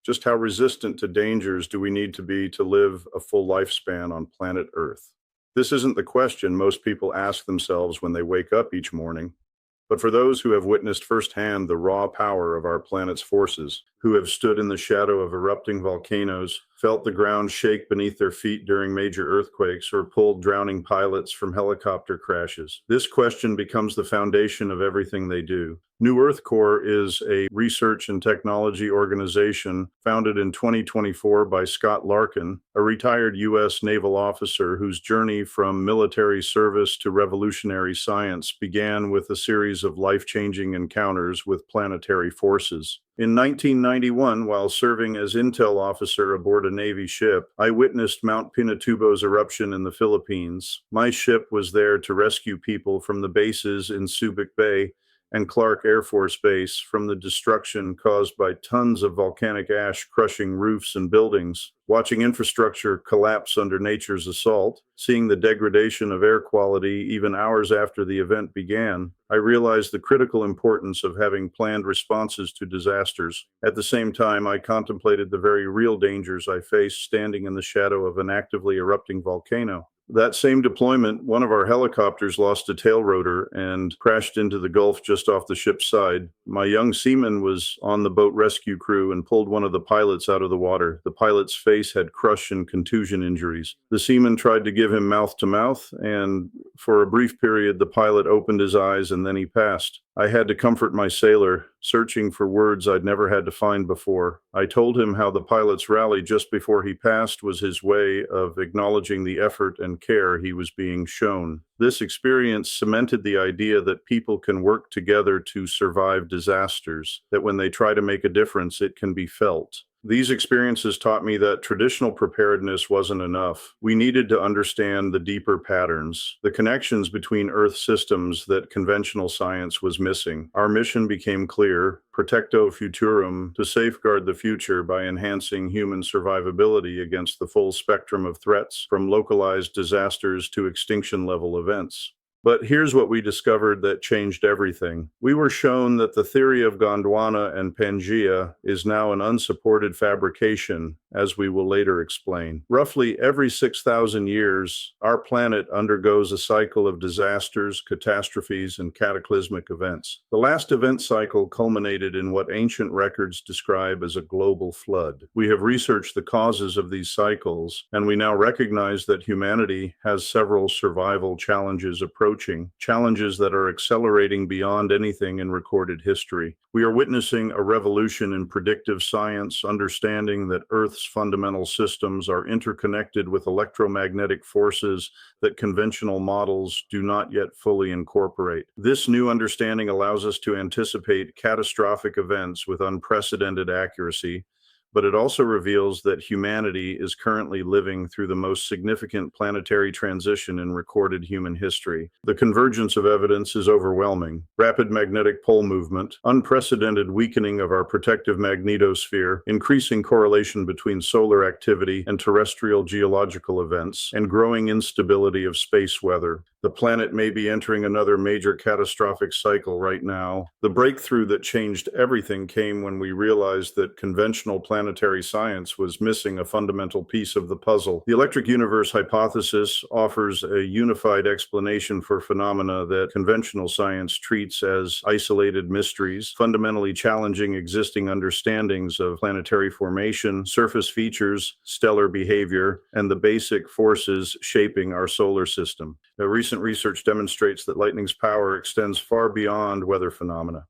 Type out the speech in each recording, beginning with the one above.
Just how resistant to dangers do we need to be to live a full lifespan on planet Earth? This isn't the question most people ask themselves when they wake up each morning. But for those who have witnessed firsthand the raw power of our planet's forces, who have stood in the shadow of erupting volcanoes, felt the ground shake beneath their feet during major earthquakes, or pulled drowning pilots from helicopter crashes, this question becomes the foundation of everything they do. New Earth Corps is a research and technology organization founded in 2024 by Scott Larkin, a retired U.S. naval officer whose journey from military service to revolutionary science began with a series of life-changing encounters with planetary forces. In 1991, while serving as intel officer aboard a Navy ship, I witnessed Mount Pinatubo's eruption in the Philippines. My ship was there to rescue people from the bases in Subic Bay and Clark Air Force Base from the destruction caused by tons of volcanic ash crushing roofs and buildings. Watching infrastructure collapse under nature's assault, seeing the degradation of air quality even hours after the event began, I realized the critical importance of having planned responses to disasters. At the same time, I contemplated the very real dangers I faced standing in the shadow of an actively erupting volcano. That same deployment, one of our helicopters lost a tail rotor and crashed into the Gulf just off the ship's side. My young seaman was on the boat rescue crew and pulled one of the pilots out of the water. The pilot's face had crush and contusion injuries. The seaman tried to give him mouth to mouth, and for a brief period, the pilot opened his eyes and then he passed. I had to comfort my sailor, searching for words I'd never had to find before. I told him how the pilot's rally just before he passed was his way of acknowledging the effort and care he was being shown. This experience cemented the idea that people can work together to survive disasters, that when they try to make a difference, it can be felt. These experiences taught me that traditional preparedness wasn't enough. We needed to understand the deeper patterns, the connections between Earth systems that conventional science was missing. Our mission became clear: Protecto Futurum, to safeguard the future by enhancing human survivability against the full spectrum of threats, from localized disasters to extinction-level events. But here's what we discovered that changed everything. We were shown that the theory of Gondwana and Pangea is now an unsupported fabrication, as we will later explain. Roughly every 6,000 years, our planet undergoes a cycle of disasters, catastrophes, and cataclysmic events. The last event cycle culminated in what ancient records describe as a global flood. We have researched the causes of these cycles, and we now recognize that humanity has several survival challenges approaching, challenges that are accelerating beyond anything in recorded history. We are witnessing a revolution in predictive science, understanding that Earth's fundamental systems are interconnected with electromagnetic forces that conventional models do not yet fully incorporate. This new understanding allows us to anticipate catastrophic events with unprecedented accuracy, but it also reveals that humanity is currently living through the most significant planetary transition in recorded human history. The convergence of evidence is overwhelming. Rapid magnetic pole movement, unprecedented weakening of our protective magnetosphere, increasing correlation between solar activity and terrestrial geological events, and growing instability of space weather. The planet may be entering another major catastrophic cycle right now. The breakthrough that changed everything came when we realized that conventional planetary science was missing a fundamental piece of the puzzle. The electric universe hypothesis offers a unified explanation for phenomena that conventional science treats as isolated mysteries, fundamentally challenging existing understandings of planetary formation, surface features, stellar behavior, and the basic forces shaping our solar system. Recent research demonstrates that lightning's power extends far beyond weather phenomena,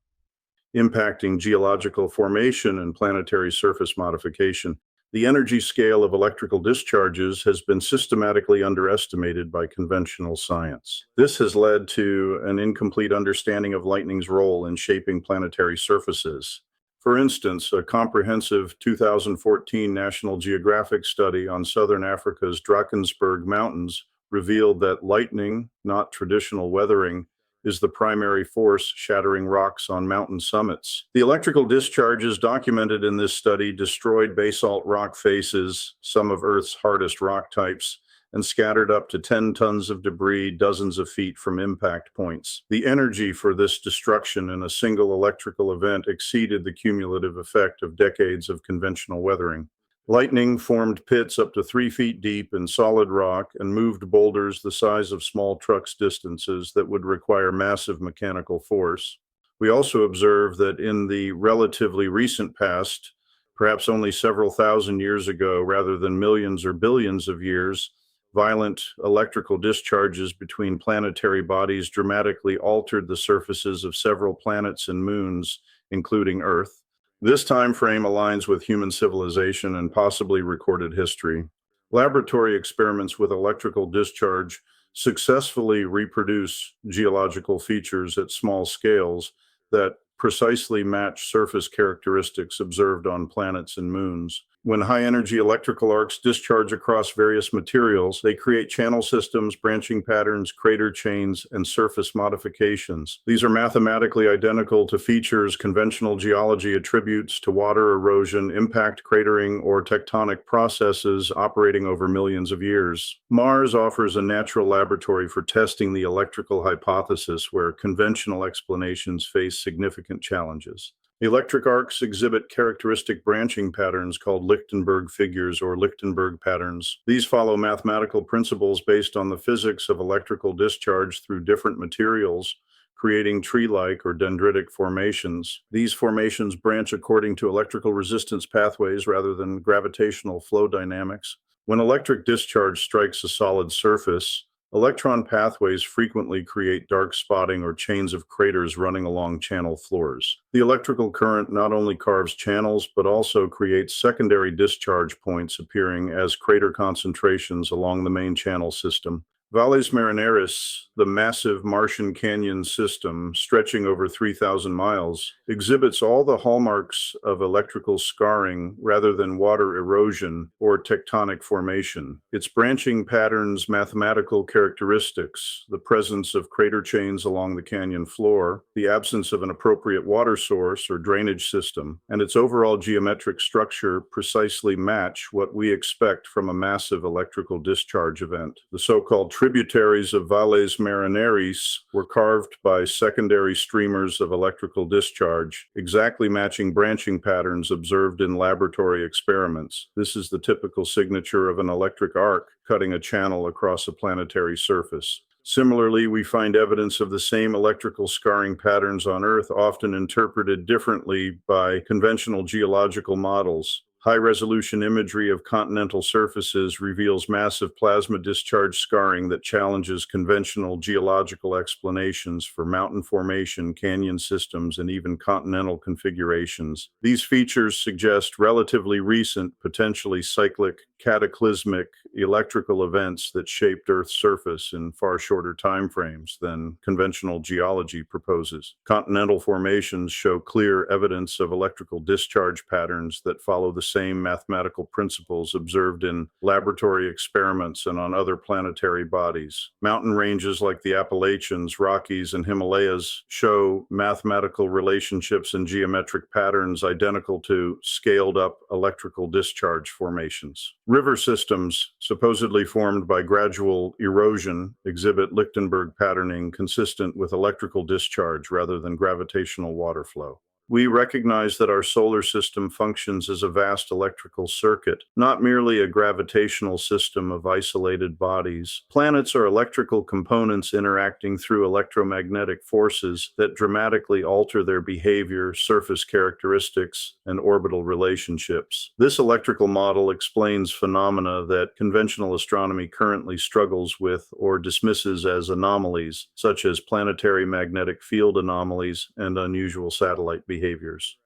impacting geological formation and planetary surface modification. The energy scale of electrical discharges has been systematically underestimated by conventional science. This has led to an incomplete understanding of lightning's role in shaping planetary surfaces. For instance, a comprehensive 2014 National Geographic study on southern Africa's Drakensberg Mountains revealed that lightning, not traditional weathering, is the primary force shattering rocks on mountain summits. The electrical discharges documented in this study destroyed basalt rock faces, some of Earth's hardest rock types, and scattered up to 10 tons of debris dozens of feet from impact points. The energy for this destruction in a single electrical event exceeded the cumulative effect of decades of conventional weathering. Lightning formed pits up to 3 feet deep in solid rock and moved boulders the size of small trucks distances that would require massive mechanical force. We also observe that in the relatively recent past, perhaps only several thousand years ago rather than millions or billions of years, violent electrical discharges between planetary bodies dramatically altered the surfaces of several planets and moons, including Earth. This time frame aligns with human civilization and possibly recorded history. Laboratory experiments with electrical discharge successfully reproduce geological features at small scales that precisely match surface characteristics observed on planets and moons. When high-energy electrical arcs discharge across various materials, they create channel systems, branching patterns, crater chains, and surface modifications. These are mathematically identical to features conventional geology attributes to water erosion, impact cratering, or tectonic processes operating over millions of years. Mars offers a natural laboratory for testing the electrical hypothesis where conventional explanations face significant challenges. Electric arcs exhibit characteristic branching patterns called Lichtenberg figures or Lichtenberg patterns. These follow mathematical principles based on the physics of electrical discharge through different materials, creating tree-like or dendritic formations. These formations branch according to electrical resistance pathways rather than gravitational flow dynamics. When electric discharge strikes a solid surface, electron pathways frequently create dark spotting or chains of craters running along channel floors. The electrical current not only carves channels, but also creates secondary discharge points appearing as crater concentrations along the main channel system. Valles Marineris, the massive Martian canyon system stretching over 3,000 miles, exhibits all the hallmarks of electrical scarring rather than water erosion or tectonic formation. Its branching patterns, mathematical characteristics, the presence of crater chains along the canyon floor, the absence of an appropriate water source or drainage system, and its overall geometric structure precisely match what we expect from a massive electrical discharge event. The so-called tributaries of Valles Marineris were carved by secondary streamers of electrical discharge, exactly matching branching patterns observed in laboratory experiments. This is the typical signature of an electric arc cutting a channel across a planetary surface. Similarly, we find evidence of the same electrical scarring patterns on Earth, often interpreted differently by conventional geological models. High-resolution imagery of continental surfaces reveals massive plasma discharge scarring that challenges conventional geological explanations for mountain formation, canyon systems, and even continental configurations. These features suggest relatively recent, potentially cyclic, cataclysmic electrical events that shaped Earth's surface in far shorter timeframes than conventional geology proposes. Continental formations show clear evidence of electrical discharge patterns that follow the same mathematical principles observed in laboratory experiments and on other planetary bodies. Mountain ranges like the Appalachians, Rockies, and Himalayas show mathematical relationships and geometric patterns identical to scaled-up electrical discharge formations. River systems, supposedly formed by gradual erosion, exhibit Lichtenberg patterning consistent with electrical discharge rather than gravitational water flow. We recognize that our solar system functions as a vast electrical circuit, not merely a gravitational system of isolated bodies. Planets are electrical components interacting through electromagnetic forces that dramatically alter their behavior, surface characteristics, and orbital relationships. This electrical model explains phenomena that conventional astronomy currently struggles with or dismisses as anomalies, such as planetary magnetic field anomalies and unusual satellite behaviors.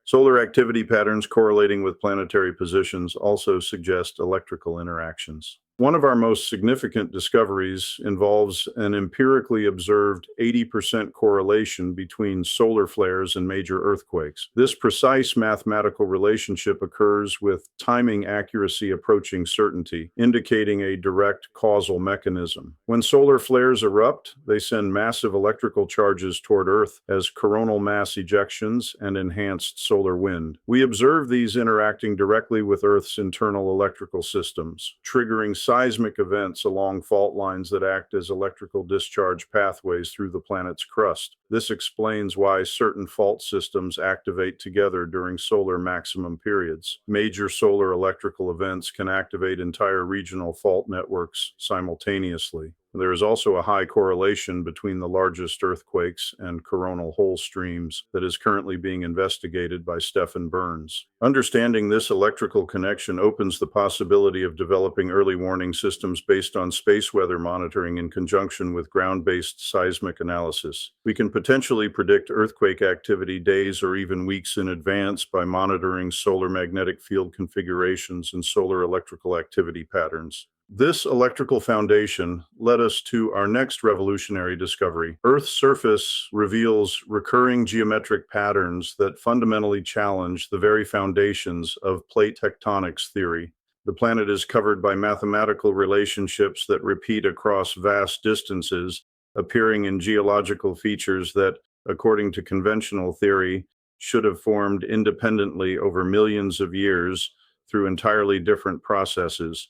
Solar activity patterns correlating with planetary positions also suggest electrical interactions. One of our most significant discoveries involves an empirically observed 80% correlation between solar flares and major earthquakes. This precise mathematical relationship occurs with timing accuracy approaching certainty, indicating a direct causal mechanism. When solar flares erupt, they send massive electrical charges toward Earth as coronal mass ejections and enhanced solar solar wind. We observe these interacting directly with Earth's internal electrical systems, triggering seismic events along fault lines that act as electrical discharge pathways through the planet's crust. This explains why certain fault systems activate together during solar maximum periods. Major solar electrical events can activate entire regional fault networks simultaneously. There is also a high correlation between the largest earthquakes and coronal hole streams that is currently being investigated by Stephen Burns. Understanding this electrical connection opens the possibility of developing early warning systems based on space weather monitoring in conjunction with ground-based seismic analysis. We can potentially predict earthquake activity days or even weeks in advance by monitoring solar magnetic field configurations and solar electrical activity patterns. This electrical foundation led us to our next revolutionary discovery. Earth's surface reveals recurring geometric patterns that fundamentally challenge the very foundations of plate tectonics theory. The planet is covered by mathematical relationships that repeat across vast distances, appearing in geological features that, according to conventional theory, should have formed independently over millions of years through entirely different processes.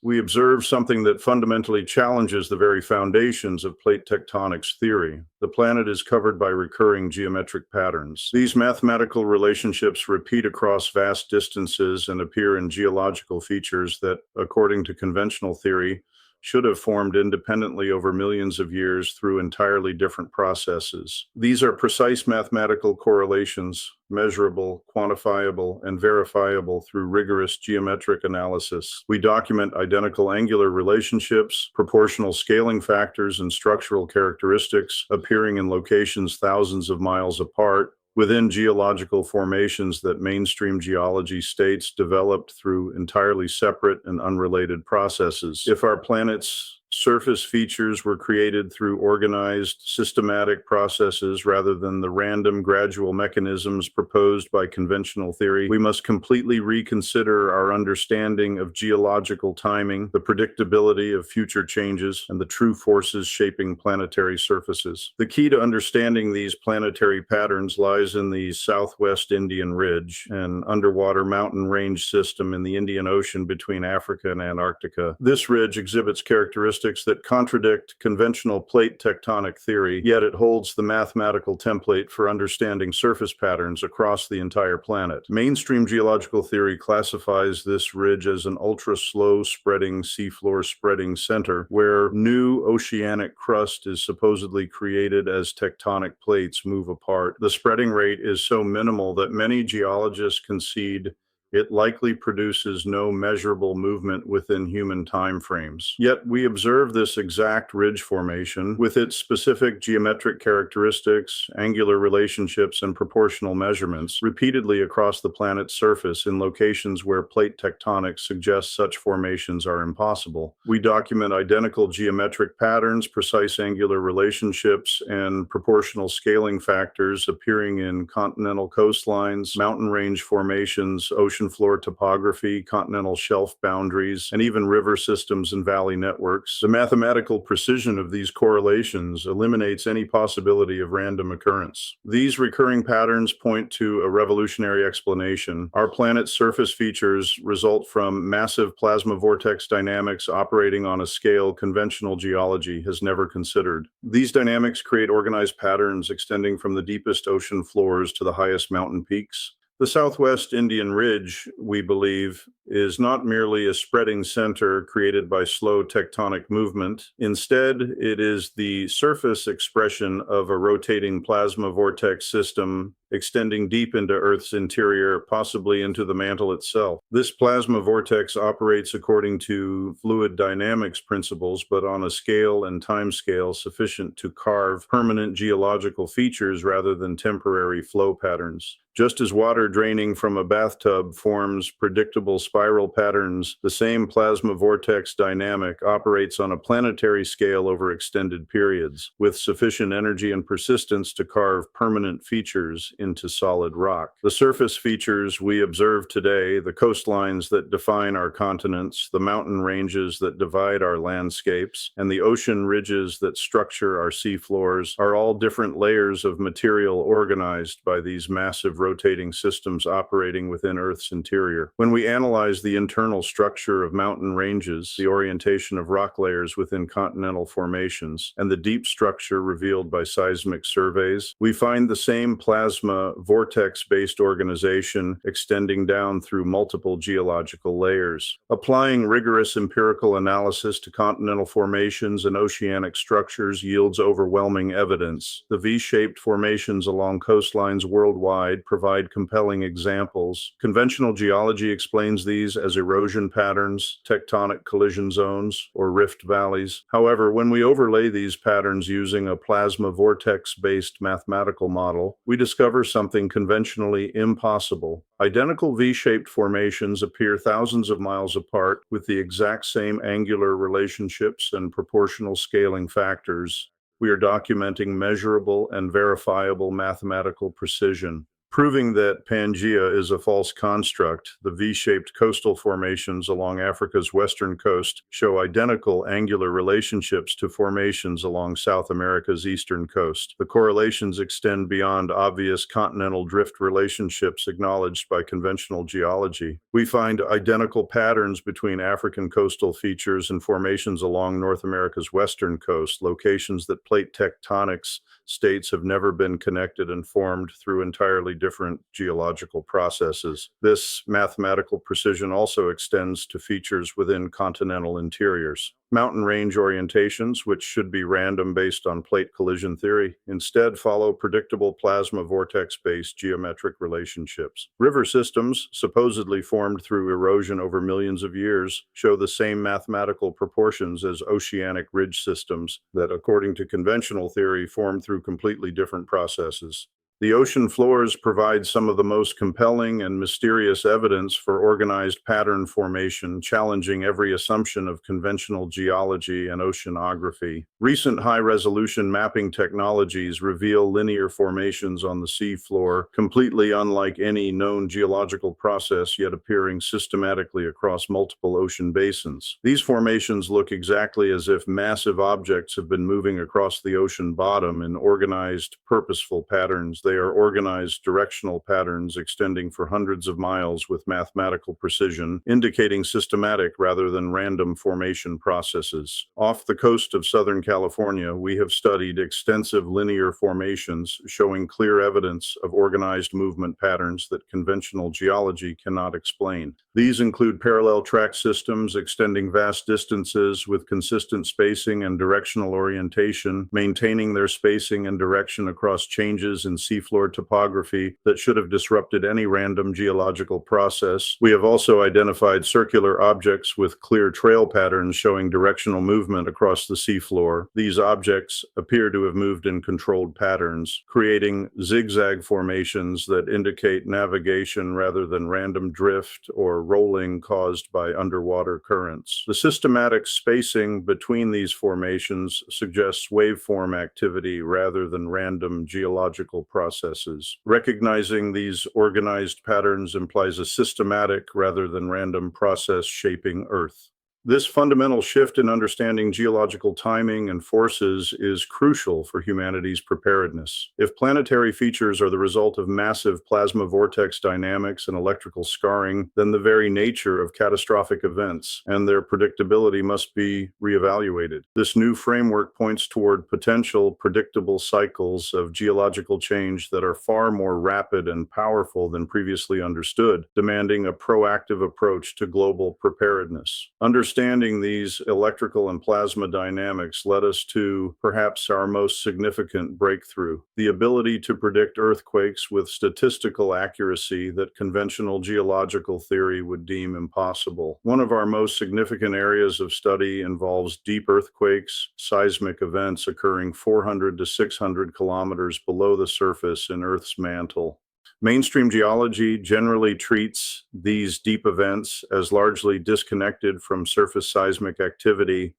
We observe something that fundamentally challenges the very foundations of plate tectonics theory. The planet is covered by recurring geometric patterns. These mathematical relationships repeat across vast distances and appear in geological features that, according to conventional theory, should have formed independently over millions of years through entirely different processes. These are precise mathematical correlations, measurable, quantifiable, and verifiable through rigorous geometric analysis. We document identical angular relationships, proportional scaling factors, and structural characteristics appearing in locations thousands of miles apart, within geological formations that mainstream geology states developed through entirely separate and unrelated processes. If our planet's surface features were created through organized, systematic processes rather than the random, gradual mechanisms proposed by conventional theory, we must completely reconsider our understanding of geological timing, the predictability of future changes, and the true forces shaping planetary surfaces. The key to understanding these planetary patterns lies in the southwest Indian Ridge, an underwater mountain range system in the Indian Ocean between Africa and Antarctica. This ridge exhibits characteristics that contradict conventional plate tectonic theory, yet it holds the mathematical template for understanding surface patterns across the entire planet. Mainstream geological theory classifies this ridge as an ultra-slow spreading seafloor spreading center, where new oceanic crust is supposedly created as tectonic plates move apart. The spreading rate is so minimal that many geologists concede it likely produces no measurable movement within human timeframes. Yet we observe this exact ridge formation with its specific geometric characteristics, angular relationships, and proportional measurements repeatedly across the planet's surface in locations where plate tectonics suggests such formations are impossible. We document identical geometric patterns, precise angular relationships, and proportional scaling factors appearing in continental coastlines, mountain range formations, ocean floor topography, continental shelf boundaries, and even river systems and valley networks. The mathematical precision of these correlations eliminates any possibility of random occurrence. These recurring patterns point to a revolutionary explanation. Our planet's surface features result from massive plasma vortex dynamics operating on a scale conventional geology has never considered. These dynamics create organized patterns extending from the deepest ocean floors to the highest mountain peaks. The Southwest Indian Ridge, we believe, is not merely a spreading center created by slow tectonic movement. Instead, it is the surface expression of a rotating plasma vortex system extending deep into Earth's interior, possibly into the mantle itself. This plasma vortex operates according to fluid dynamics principles, but on a scale and time scale sufficient to carve permanent geological features rather than temporary flow patterns. Just as water draining from a bathtub forms predictable spiral patterns, the same plasma vortex dynamic operates on a planetary scale over extended periods, with sufficient energy and persistence to carve permanent features into solid rock. The surface features we observe today, the coastlines that define our continents, the mountain ranges that divide our landscapes, and the ocean ridges that structure our seafloors, are all different layers of material organized by these massive rotating systems operating within Earth's interior. When we analyze the internal structure of mountain ranges, the orientation of rock layers within continental formations, and the deep structure revealed by seismic surveys, we find the same plasma vortex-based organization extending down through multiple geological layers. Applying rigorous empirical analysis to continental formations and oceanic structures yields overwhelming evidence. The V-shaped formations along coastlines worldwide provide compelling examples. Conventional geology explains these as erosion patterns, tectonic collision zones, or rift valleys. However, when we overlay these patterns using a plasma vortex-based mathematical model, we discover something conventionally impossible. Identical V-shaped formations appear thousands of miles apart with the exact same angular relationships and proportional scaling factors. We are documenting measurable and verifiable mathematical precision. Proving that Pangea is a false construct, the V-shaped coastal formations along Africa's western coast show identical angular relationships to formations along South America's eastern coast. The correlations extend beyond obvious continental drift relationships acknowledged by conventional geology. We find identical patterns between African coastal features and formations along North America's western coast, locations that plate tectonics states have never been connected and formed through entirely different geological processes. This mathematical precision also extends to features within continental interiors. Mountain range orientations, which should be random based on plate collision theory, instead follow predictable plasma vortex-based geometric relationships. River systems, supposedly formed through erosion over millions of years, show the same mathematical proportions as oceanic ridge systems that, according to conventional theory, form through completely different processes. The ocean floors provide some of the most compelling and mysterious evidence for organized pattern formation, challenging every assumption of conventional geology and oceanography. Recent high-resolution mapping technologies reveal linear formations on the seafloor, completely unlike any known geological process yet appearing systematically across multiple ocean basins. These formations look exactly as if massive objects have been moving across the ocean bottom in organized, purposeful patterns. They are organized directional patterns extending for hundreds of miles with mathematical precision, indicating systematic rather than random formation processes. Off the coast of Southern California, we have studied extensive linear formations showing clear evidence of organized movement patterns that conventional geology cannot explain. These include parallel track systems extending vast distances with consistent spacing and directional orientation, maintaining their spacing and direction across changes in seafloor topography that should have disrupted any random geological process. We have also identified circular objects with clear trail patterns showing directional movement across the seafloor. These objects appear to have moved in controlled patterns, creating zigzag formations that indicate navigation rather than random drift or rolling caused by underwater currents. The systematic spacing between these formations suggests waveform activity rather than random geological processes. Recognizing these organized patterns implies a systematic rather than random process shaping Earth. This fundamental shift in understanding geological timing and forces is crucial for humanity's preparedness. If planetary features are the result of massive plasma vortex dynamics and electrical scarring, then the very nature of catastrophic events and their predictability must be reevaluated. This new framework points toward potential predictable cycles of geological change that are far more rapid and powerful than previously understood, demanding a proactive approach to global preparedness. Understanding these electrical and plasma dynamics led us to perhaps our most significant breakthrough, the ability to predict earthquakes with statistical accuracy that conventional geological theory would deem impossible. One of our most significant areas of study involves deep earthquakes, seismic events occurring 400 to 600 kilometers below the surface in Earth's mantle. Mainstream geology generally treats these deep events as largely disconnected from surface seismic activity,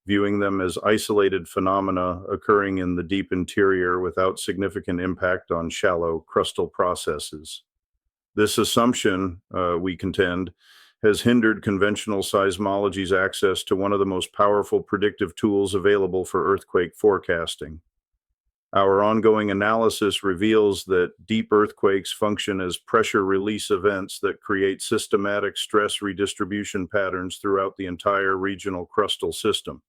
viewing them as isolated phenomena occurring in the deep interior without significant impact on shallow crustal processes. This assumption, we contend, has hindered conventional seismology's access to one of the most powerful predictive tools available for earthquake forecasting. Our ongoing analysis reveals that deep earthquakes function as pressure release events that create systematic stress redistribution patterns throughout the entire regional crustal system.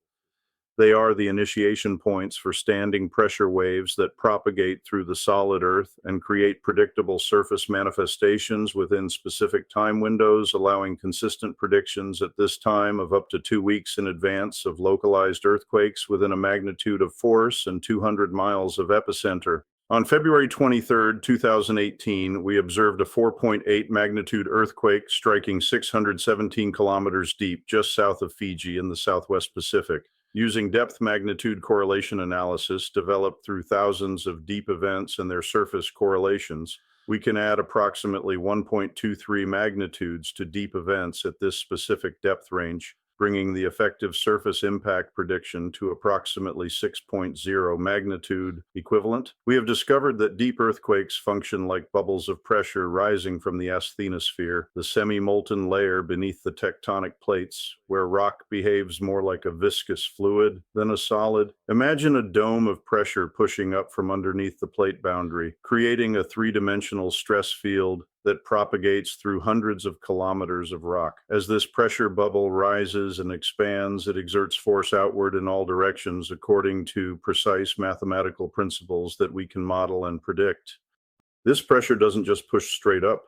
They are the initiation points for standing pressure waves that propagate through the solid earth and create predictable surface manifestations within specific time windows, allowing consistent predictions at this time of up to 2 weeks in advance of localized earthquakes within a magnitude of force and 200 miles of epicenter. On February 23, 2018, we observed a 4.8 magnitude earthquake striking 617 kilometers deep just south of Fiji in the Southwest Pacific. Using depth magnitude correlation analysis developed through thousands of deep events and their surface correlations, we can add approximately 1.23 magnitudes to deep events at this specific depth range, bringing the effective surface impact prediction to approximately 6.0 magnitude equivalent. We have discovered that deep earthquakes function like bubbles of pressure rising from the asthenosphere, the semi-molten layer beneath the tectonic plates, where rock behaves more like a viscous fluid than a solid. Imagine a dome of pressure pushing up from underneath the plate boundary, creating a three-dimensional stress field that propagates through hundreds of kilometers of rock. As this pressure bubble rises and expands, it exerts force outward in all directions according to precise mathematical principles that we can model and predict. This pressure doesn't just push straight up.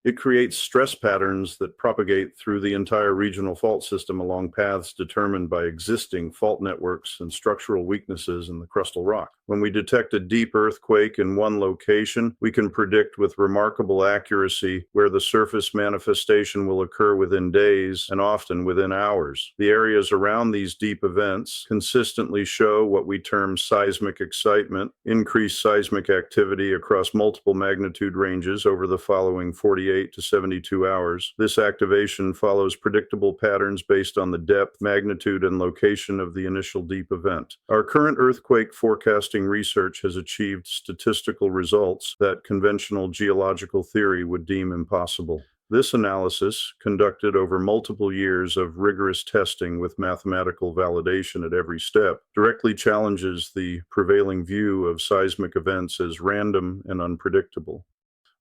It creates stress patterns that propagate through the entire regional fault system along paths determined by existing fault networks and structural weaknesses in the crustal rock. When we detect a deep earthquake in one location, we can predict with remarkable accuracy where the surface manifestation will occur within days and often within hours. The areas around these deep events consistently show what we term seismic excitement, increased seismic activity across multiple magnitude ranges over the following 48 to 72 hours. This activation follows predictable patterns based on the depth, magnitude, and location of the initial deep event. Our current earthquake forecasting research has achieved statistical results that conventional geological theory would deem impossible. This analysis, conducted over multiple years of rigorous testing with mathematical validation at every step, directly challenges the prevailing view of seismic events as random and unpredictable.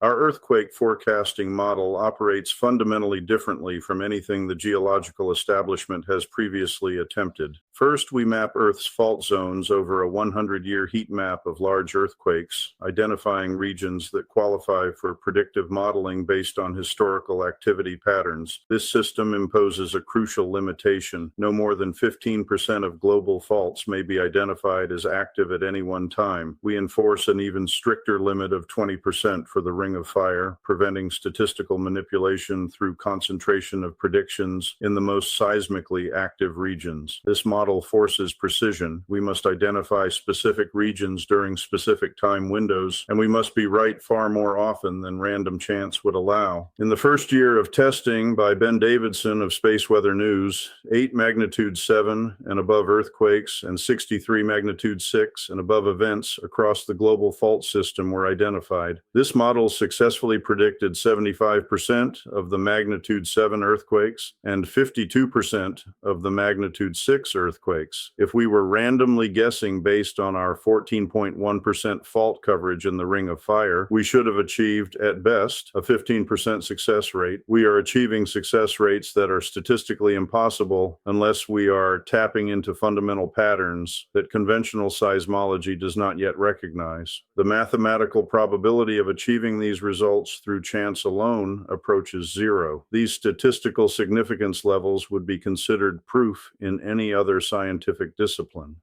Our earthquake forecasting model operates fundamentally differently from anything the geological establishment has previously attempted. First, we map Earth's fault zones over a 100-year heat map of large earthquakes, identifying regions that qualify for predictive modeling based on historical activity patterns. This system imposes a crucial limitation. No more than 15% of global faults may be identified as active at any one time. We enforce an even stricter limit of 20% for the Ring of Fire, preventing statistical manipulation through concentration of predictions in the most seismically active regions. This model forces precision. We must identify specific regions during specific time windows, and we must be right far more often than random chance would allow. In the first year of testing by Ben Davidson of Space Weather News, 8 magnitude 7 and above earthquakes and 63 magnitude 6 and above events across the global fault system were identified. This model successfully predicted 75% of the magnitude 7 earthquakes and 52% of the magnitude 6 earthquakes. If we were randomly guessing based on our 14.1% fault coverage in the Ring of Fire, we should have achieved, at best, a 15% success rate. We are achieving success rates that are statistically impossible unless we are tapping into fundamental patterns that conventional seismology does not yet recognize. The mathematical probability of achieving these results through chance alone approaches zero. These statistical significance levels would be considered proof in any other scientific discipline.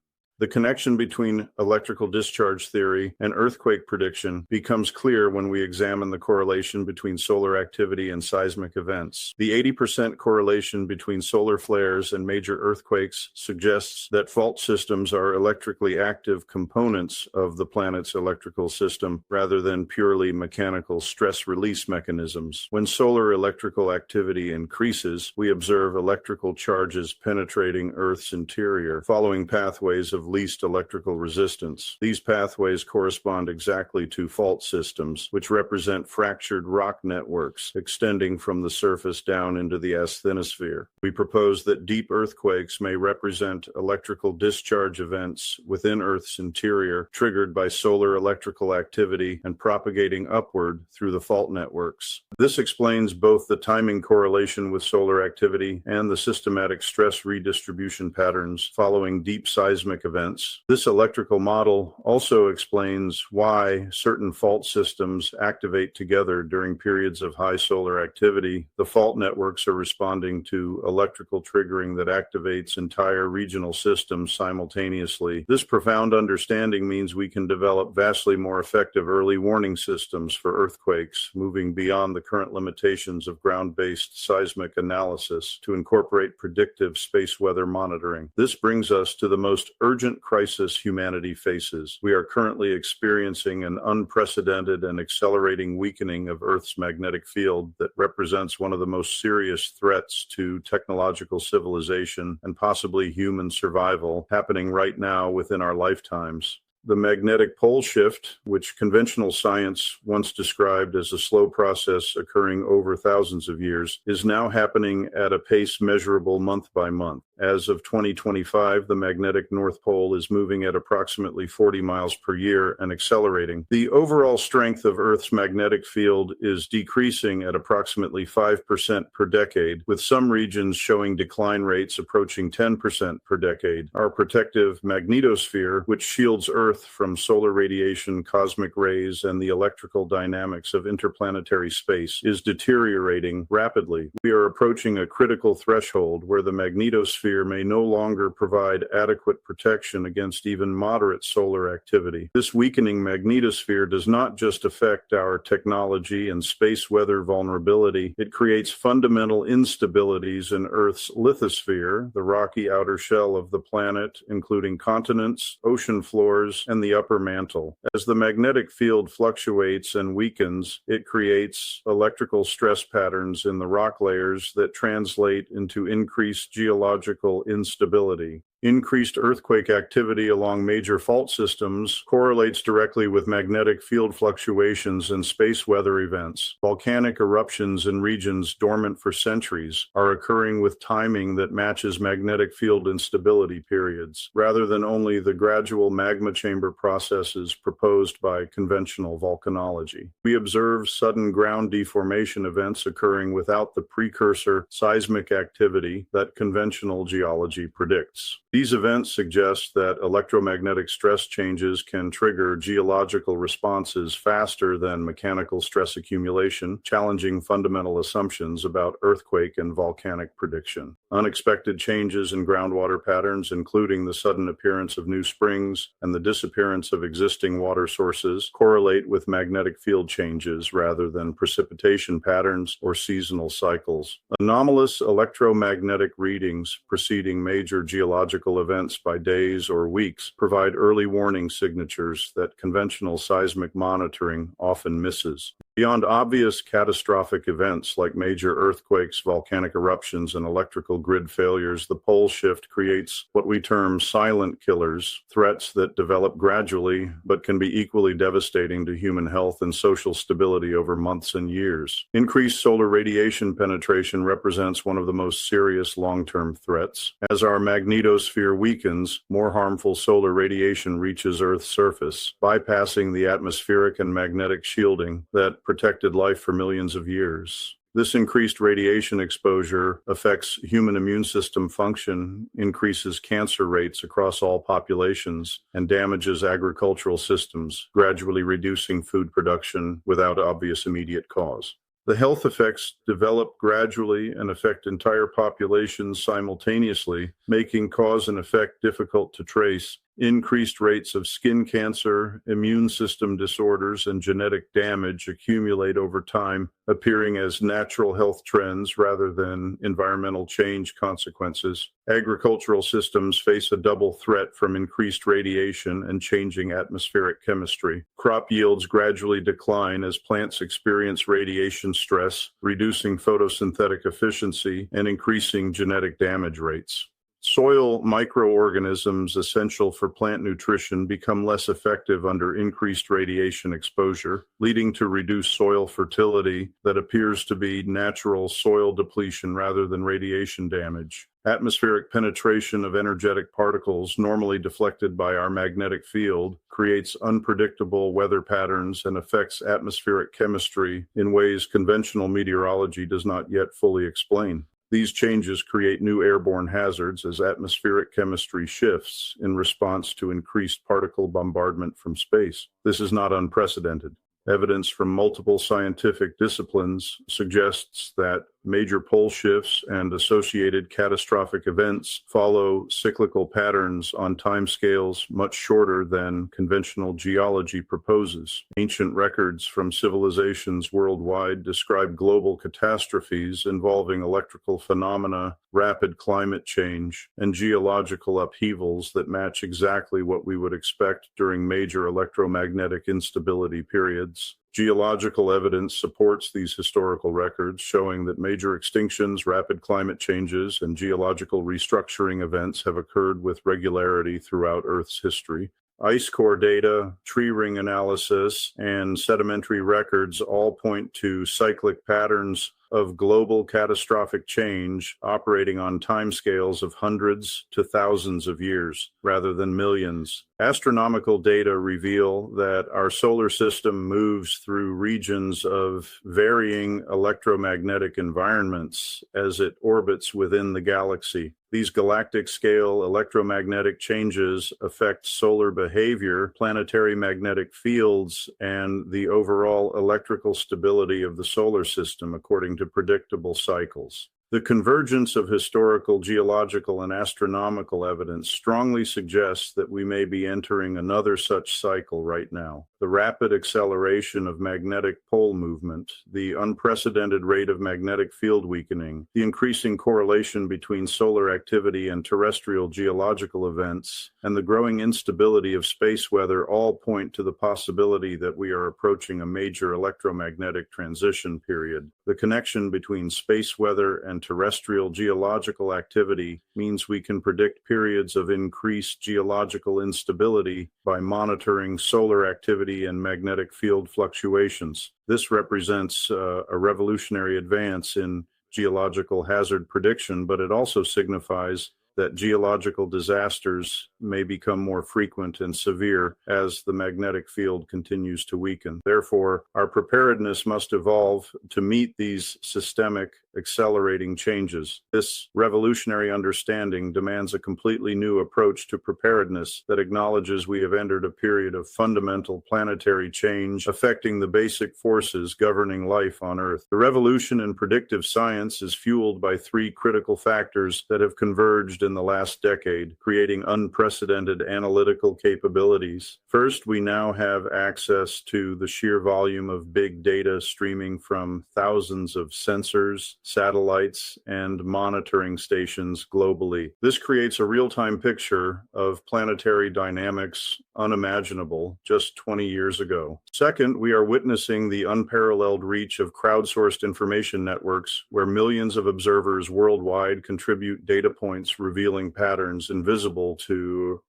The connection between electrical discharge theory and earthquake prediction becomes clear when we examine the correlation between solar activity and seismic events. The 80% correlation between solar flares and major earthquakes suggests that fault systems are electrically active components of the planet's electrical system rather than purely mechanical stress release mechanisms. When solar electrical activity increases, we observe electrical charges penetrating Earth's interior, following pathways of least electrical resistance. These pathways correspond exactly to fault systems, which represent fractured rock networks extending from the surface down into the asthenosphere. We propose that deep earthquakes may represent electrical discharge events within Earth's interior, triggered by solar electrical activity and propagating upward through the fault networks. This explains both the timing correlation with solar activity and the systematic stress redistribution patterns following deep seismic events. This electrical model also explains why certain fault systems activate together during periods of high solar activity. The fault networks are responding to electrical triggering that activates entire regional systems simultaneously. This profound understanding means we can develop vastly more effective early warning systems for earthquakes, moving beyond the current limitations of ground-based seismic analysis to incorporate predictive space weather monitoring. This brings us to the most urgent crisis humanity faces. We are currently experiencing an unprecedented and accelerating weakening of Earth's magnetic field that represents one of the most serious threats to technological civilization and possibly human survival happening right now within our lifetimes. The magnetic pole shift, which conventional science once described as a slow process occurring over thousands of years, is now happening at a pace measurable month by month. As of 2025, the magnetic North Pole is moving at approximately 40 miles per year and accelerating. The overall strength of Earth's magnetic field is decreasing at approximately 5% per decade, with some regions showing decline rates approaching 10% per decade. Our protective magnetosphere, which shields Earth from solar radiation, cosmic rays, and the electrical dynamics of interplanetary space, is deteriorating rapidly. We are approaching a critical threshold where the magnetosphere may no longer provide adequate protection against even moderate solar activity. This weakening magnetosphere does not just affect our technology and space weather vulnerability, it creates fundamental instabilities in Earth's lithosphere, the rocky outer shell of the planet, including continents, ocean floors, and the upper mantle. As the magnetic field fluctuates and weakens, it creates electrical stress patterns in the rock layers that translate into increased geological instability. Increased earthquake activity along major fault systems correlates directly with magnetic field fluctuations and space weather events. Volcanic eruptions in regions dormant for centuries are occurring with timing that matches magnetic field instability periods, rather than only the gradual magma chamber processes proposed by conventional volcanology. We observe sudden ground deformation events occurring without the precursor seismic activity that conventional geology predicts. These events suggest that electromagnetic stress changes can trigger geological responses faster than mechanical stress accumulation, challenging fundamental assumptions about earthquake and volcanic prediction. Unexpected changes in groundwater patterns, including the sudden appearance of new springs and the disappearance of existing water sources, correlate with magnetic field changes rather than precipitation patterns or seasonal cycles. Anomalous electromagnetic readings preceding major geological events by days or weeks provide early warning signatures that conventional seismic monitoring often misses. Beyond obvious catastrophic events like major earthquakes, volcanic eruptions, and electrical grid failures, the pole shift creates what we term silent killers, threats that develop gradually but can be equally devastating to human health and social stability over months and years. Increased solar radiation penetration represents one of the most serious long-term threats. As our magnetosphere weakens, more harmful solar radiation reaches Earth's surface, bypassing the atmospheric and magnetic shielding that protected life for millions of years. This increased radiation exposure affects human immune system function, increases cancer rates across all populations, and damages agricultural systems, gradually reducing food production without obvious immediate cause. The health effects develop gradually and affect entire populations simultaneously, making cause and effect difficult to trace. Increased rates of skin cancer, immune system disorders, and genetic damage accumulate over time, appearing as natural health trends rather than environmental change consequences. Agricultural systems face a double threat from increased radiation and changing atmospheric chemistry. Crop yields gradually decline as plants experience radiation stress, reducing photosynthetic efficiency and increasing genetic damage rates. Soil microorganisms essential for plant nutrition become less effective under increased radiation exposure, leading to reduced soil fertility that appears to be natural soil depletion rather than radiation damage. Atmospheric penetration of energetic particles, normally deflected by our magnetic field, creates unpredictable weather patterns and affects atmospheric chemistry in ways conventional meteorology does not yet fully explain. These changes create new airborne hazards as atmospheric chemistry shifts in response to increased particle bombardment from space. This is not unprecedented. Evidence from multiple scientific disciplines suggests that major pole shifts and associated catastrophic events follow cyclical patterns on timescales much shorter than conventional geology proposes. Ancient records from civilizations worldwide describe global catastrophes involving electrical phenomena, rapid climate change, and geological upheavals that match exactly what we would expect during major electromagnetic instability periods. Geological evidence supports these historical records, showing that major extinctions, rapid climate changes, and geological restructuring events have occurred with regularity throughout Earth's history. Ice core data, tree ring analysis, and sedimentary records all point to cyclic patterns of global catastrophic change operating on timescales of hundreds to thousands of years rather than millions. Astronomical data reveal that our solar system moves through regions of varying electromagnetic environments as it orbits within the galaxy. These galactic scale electromagnetic changes affect solar behavior, planetary magnetic fields, and the overall electrical stability of the solar system according to predictable cycles. The convergence of historical, geological, and astronomical evidence strongly suggests that we may be entering another such cycle right now. The rapid acceleration of magnetic pole movement, the unprecedented rate of magnetic field weakening, the increasing correlation between solar activity and terrestrial geological events, and the growing instability of space weather all point to the possibility that we are approaching a major electromagnetic transition period. The connection between space weather and terrestrial geological activity means we can predict periods of increased geological instability by monitoring solar activity and magnetic field fluctuations. This represents a revolutionary advance in geological hazard prediction, but it also signifies that geological disasters may become more frequent and severe as the magnetic field continues to weaken. Therefore, our preparedness must evolve to meet these systemic accelerating changes. This revolutionary understanding demands a completely new approach to preparedness that acknowledges we have entered a period of fundamental planetary change affecting the basic forces governing life on Earth. The revolution in predictive science is fueled by three critical factors that have converged in the last decade, creating unprecedented analytical capabilities. First, we now have access to the sheer volume of big data streaming from thousands of sensors, satellites, and monitoring stations globally. This creates a real-time picture of planetary dynamics unimaginable just 20 years ago. Second, we are witnessing the unparalleled reach of crowdsourced information networks where millions of observers worldwide contribute data points revealing patterns invisible to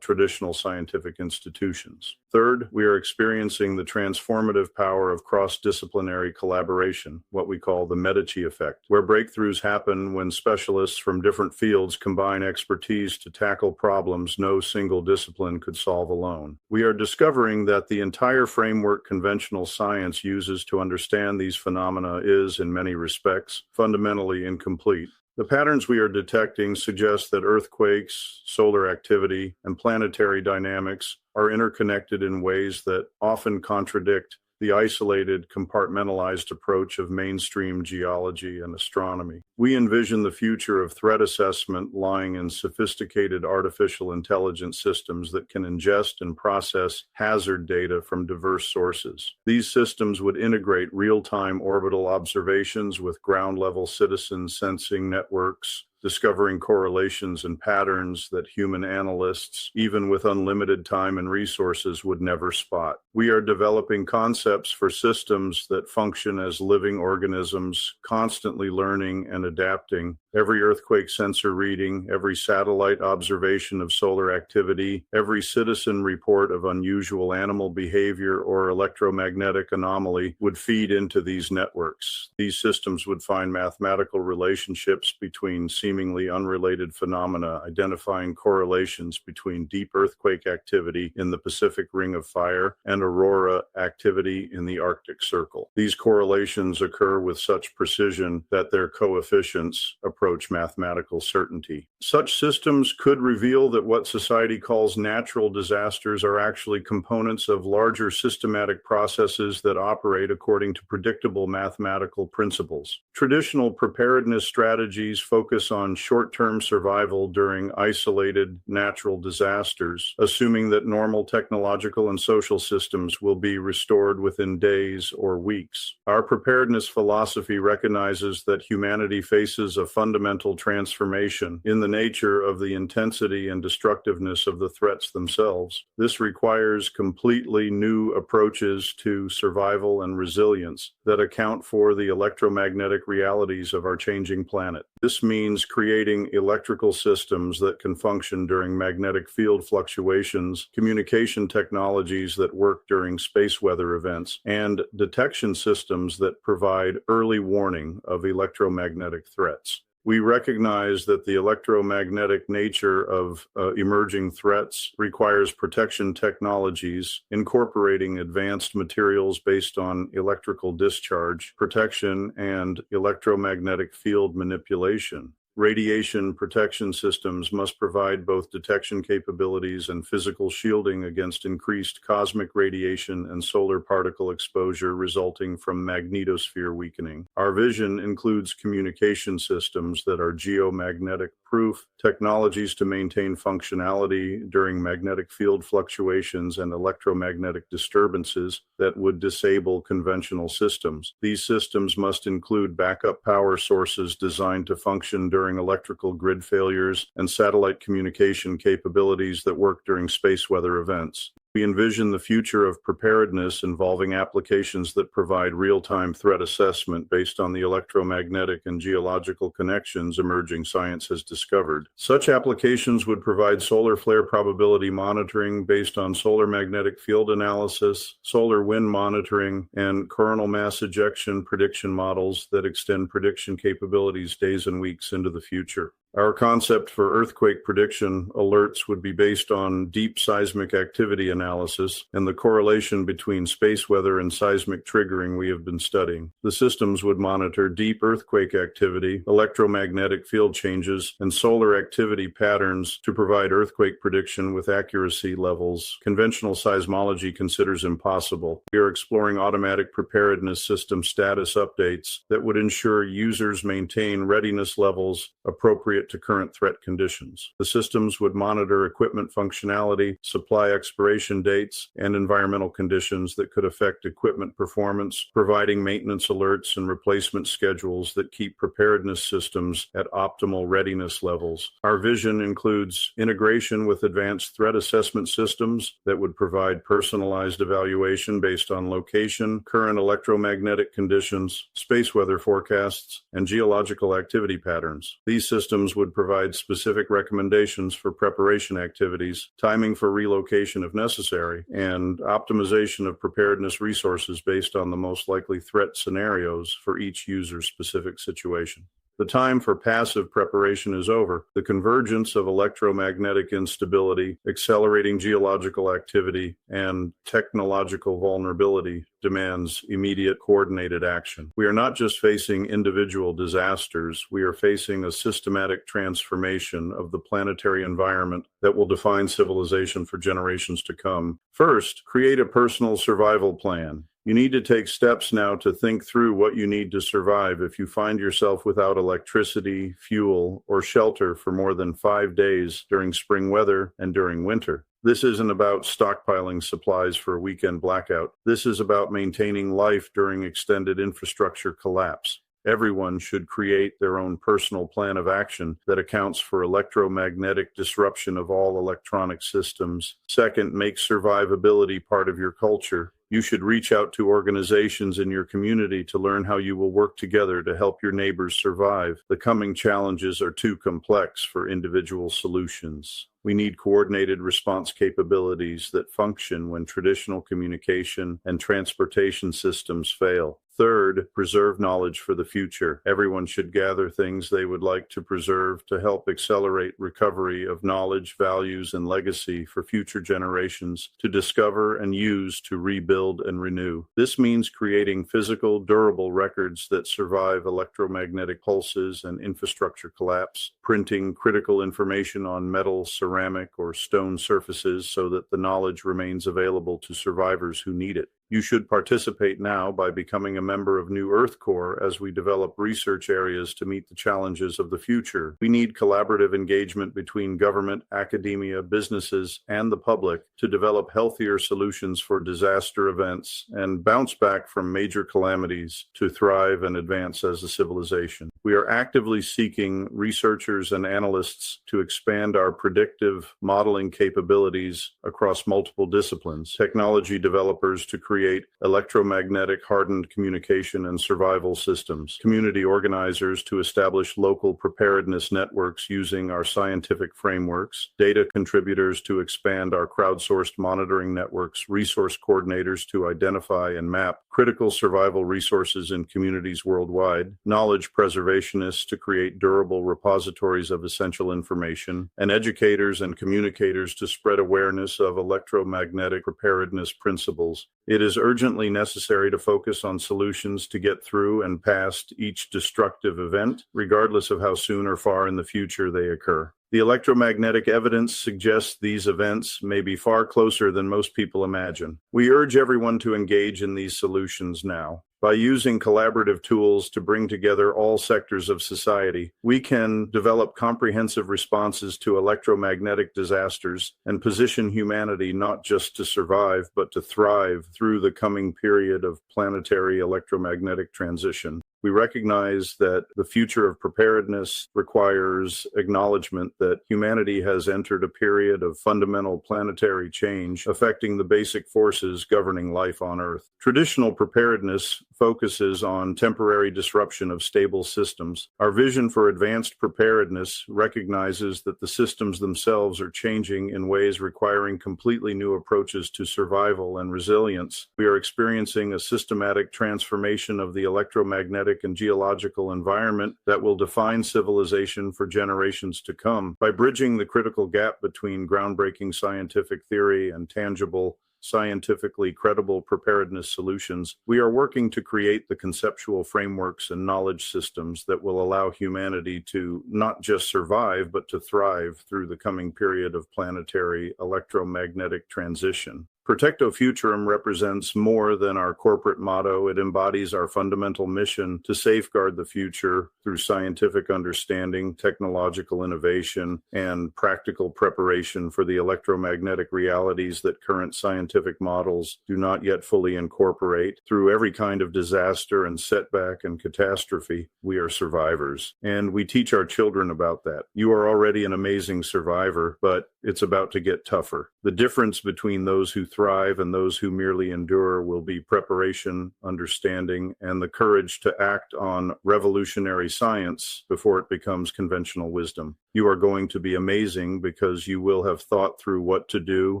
traditional scientific institutions. Third, we are experiencing the transformative power of cross-disciplinary collaboration, what we call the Medici effect, where breakthroughs happen when specialists from different fields combine expertise to tackle problems no single discipline could solve alone. We are discovering that the entire framework conventional science uses to understand these phenomena is, in many respects, fundamentally incomplete. The patterns we are detecting suggest that earthquakes, solar activity, and planetary dynamics are interconnected in ways that often contradict the isolated, compartmentalized approach of mainstream geology and astronomy. We envision the future of threat assessment lying in sophisticated artificial intelligence systems that can ingest and process hazard data from diverse sources. These systems would integrate real-time orbital observations with ground-level citizen sensing networks, discovering correlations and patterns that human analysts, even with unlimited time and resources, would never spot. We are developing concepts for systems that function as living organisms, constantly learning and adapting. Every earthquake sensor reading, every satellite observation of solar activity, every citizen report of unusual animal behavior or electromagnetic anomaly would feed into these networks. These systems would find mathematical relationships between seemingly unrelated phenomena, identifying correlations between deep earthquake activity in the Pacific Ring of Fire and aurora activity in the Arctic Circle. These correlations occur with such precision that their coefficients approach mathematical certainty. Such systems could reveal that what society calls natural disasters are actually components of larger systematic processes that operate according to predictable mathematical principles. Traditional preparedness strategies focus on short-term survival during isolated natural disasters, assuming that normal technological and social systems will be restored within days or weeks. Our preparedness philosophy recognizes that humanity faces a fundamental transformation in the nature of the intensity and destructiveness of the threats themselves. This requires completely new approaches to survival and resilience that account for the electromagnetic realities of our changing planet. This means creating electrical systems that can function during magnetic field fluctuations, communication technologies that work during space weather events, and detection systems that provide early warning of electromagnetic threats. We recognize that the electromagnetic nature of emerging threats requires protection technologies, incorporating advanced materials based on electrical discharge, protection, and electromagnetic field manipulation. Radiation protection systems must provide both detection capabilities and physical shielding against increased cosmic radiation and solar particle exposure resulting from magnetosphere weakening. Our vision includes communication systems that are geomagnetic proof, technologies to maintain functionality during magnetic field fluctuations and electromagnetic disturbances that would disable conventional systems. These systems must include backup power sources designed to function during electrical grid failures and satellite communication capabilities that work during space weather events. We envision the future of preparedness involving applications that provide real-time threat assessment based on the electromagnetic and geological connections emerging science has discovered. Such applications would provide solar flare probability monitoring based on solar magnetic field analysis, solar wind monitoring, and coronal mass ejection prediction models that extend prediction capabilities days and weeks into the future. Our concept for earthquake prediction alerts would be based on deep seismic activity analysis and the correlation between space weather and seismic triggering we have been studying. The systems would monitor deep earthquake activity, electromagnetic field changes, and solar activity patterns to provide earthquake prediction with accuracy levels conventional seismology considers impossible. We are exploring automatic preparedness system status updates that would ensure users maintain readiness levels appropriate to current threat conditions. The systems would monitor equipment functionality, supply expiration dates, and environmental conditions that could affect equipment performance, providing maintenance alerts and replacement schedules that keep preparedness systems at optimal readiness levels. Our vision includes integration with advanced threat assessment systems that would provide personalized evaluation based on location, current electromagnetic conditions, space weather forecasts, and geological activity patterns. These systems would provide specific recommendations for preparation activities, timing for relocation if necessary, and optimization of preparedness resources based on the most likely threat scenarios for each user's specific situation. The time for passive preparation is over. The convergence of electromagnetic instability, accelerating geological activity, and technological vulnerability demands immediate coordinated action. We are not just facing individual disasters, we are facing a systematic transformation of the planetary environment that will define civilization for generations to come. First, create a personal survival plan. You need to take steps now to think through what you need to survive if you find yourself without electricity, fuel, or shelter for more than 5 days during spring weather and during winter. This isn't about stockpiling supplies for a weekend blackout. This is about maintaining life during extended infrastructure collapse. Everyone should create their own personal plan of action that accounts for electromagnetic disruption of all electronic systems. Second, make survivability part of your culture. You should reach out to organizations in your community to learn how you will work together to help your neighbors survive. The coming challenges are too complex for individual solutions. We need coordinated response capabilities that function when traditional communication and transportation systems fail. Third, preserve knowledge for the future. Everyone should gather things they would like to preserve to help accelerate recovery of knowledge, values, and legacy for future generations to discover and use to rebuild and renew. This means creating physical, durable records that survive electromagnetic pulses and infrastructure collapse, printing critical information on metal, ceramic, or stone surfaces so that the knowledge remains available to survivors who need it. You should participate now by becoming a member of New Earth Corps as we develop research areas to meet the challenges of the future. We need collaborative engagement between government, academia, businesses, and the public to develop healthier solutions for disaster events and bounce back from major calamities to thrive and advance as a civilization. We are actively seeking researchers and analysts to expand our predictive modeling capabilities across multiple disciplines, technology developers to create electromagnetic hardened communication and survival systems, community organizers to establish local preparedness networks using our scientific frameworks, data contributors to expand our crowdsourced monitoring networks, resource coordinators to identify and map critical survival resources in communities worldwide, knowledge preservationists to create durable repositories of essential information, and educators and communicators to spread awareness of electromagnetic preparedness principles. It is urgently necessary to focus on solutions to get through and past each destructive event, regardless of how soon or far in the future they occur. The electromagnetic evidence suggests these events may be far closer than most people imagine. We urge everyone to engage in these solutions now. By using collaborative tools to bring together all sectors of society, we can develop comprehensive responses to electromagnetic disasters and position humanity not just to survive, but to thrive through the coming period of planetary electromagnetic transition. We recognize that the future of preparedness requires acknowledgement that humanity has entered a period of fundamental planetary change affecting the basic forces governing life on Earth. Traditional preparedness focuses on temporary disruption of stable systems. Our vision for advanced preparedness recognizes that the systems themselves are changing in ways requiring completely new approaches to survival and resilience. We are experiencing a systematic transformation of the electromagnetic and geological environment that will define civilization for generations to come. By bridging the critical gap between groundbreaking scientific theory and tangible, scientifically credible preparedness solutions, we are working to create the conceptual frameworks and knowledge systems that will allow humanity to not just survive, but to thrive through the coming period of planetary electromagnetic transition. Protecto Futurum represents more than our corporate motto. It embodies our fundamental mission to safeguard the future through scientific understanding, technological innovation, and practical preparation for the electromagnetic realities that current scientific models do not yet fully incorporate. Through every kind of disaster and setback and catastrophe, we are survivors. And we teach our children about that. You are already an amazing survivor, but it's about to get tougher. The difference between those who thrive and those who merely endure will be preparation, understanding, and the courage to act on revolutionary science before it becomes conventional wisdom. You are going to be amazing because you will have thought through what to do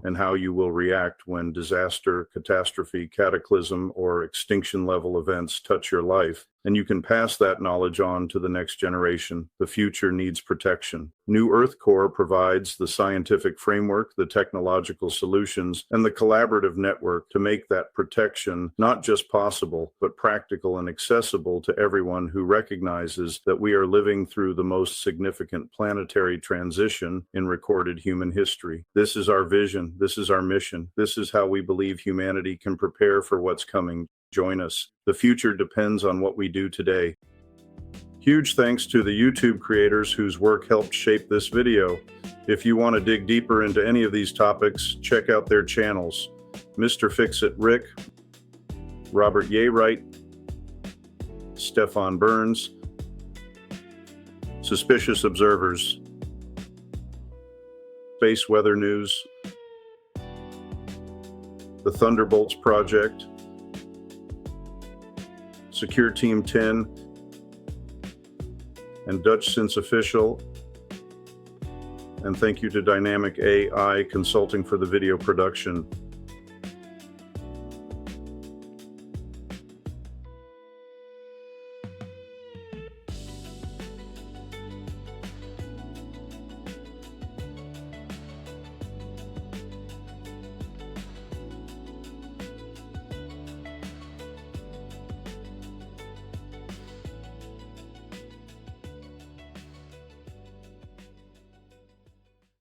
and how you will react when disaster, catastrophe, cataclysm, or extinction level events touch your life. and you can pass that knowledge on to the next generation. The future needs protection. New Earth Core provides the scientific framework, the technological solutions, and the collaborative network to make that protection not just possible, but practical and accessible to everyone who recognizes that we are living through the most significant planetary transition in recorded human history. This is our vision. This is our mission. This is how we believe humanity can prepare for what's coming. Join us. The future depends on what we do today. Huge thanks to the YouTube creators whose work helped shape this video. If you want to dig deeper into any of these topics, check out their channels. Mr. Fix-It Rick, Robert Yearight, Stefan Burns, Suspicious Observers, Space Weather News, The Thunderbolts Project, Secure Team 10, and Dutch Sense Official. And thank you to Dynamic AI Consulting for the video production.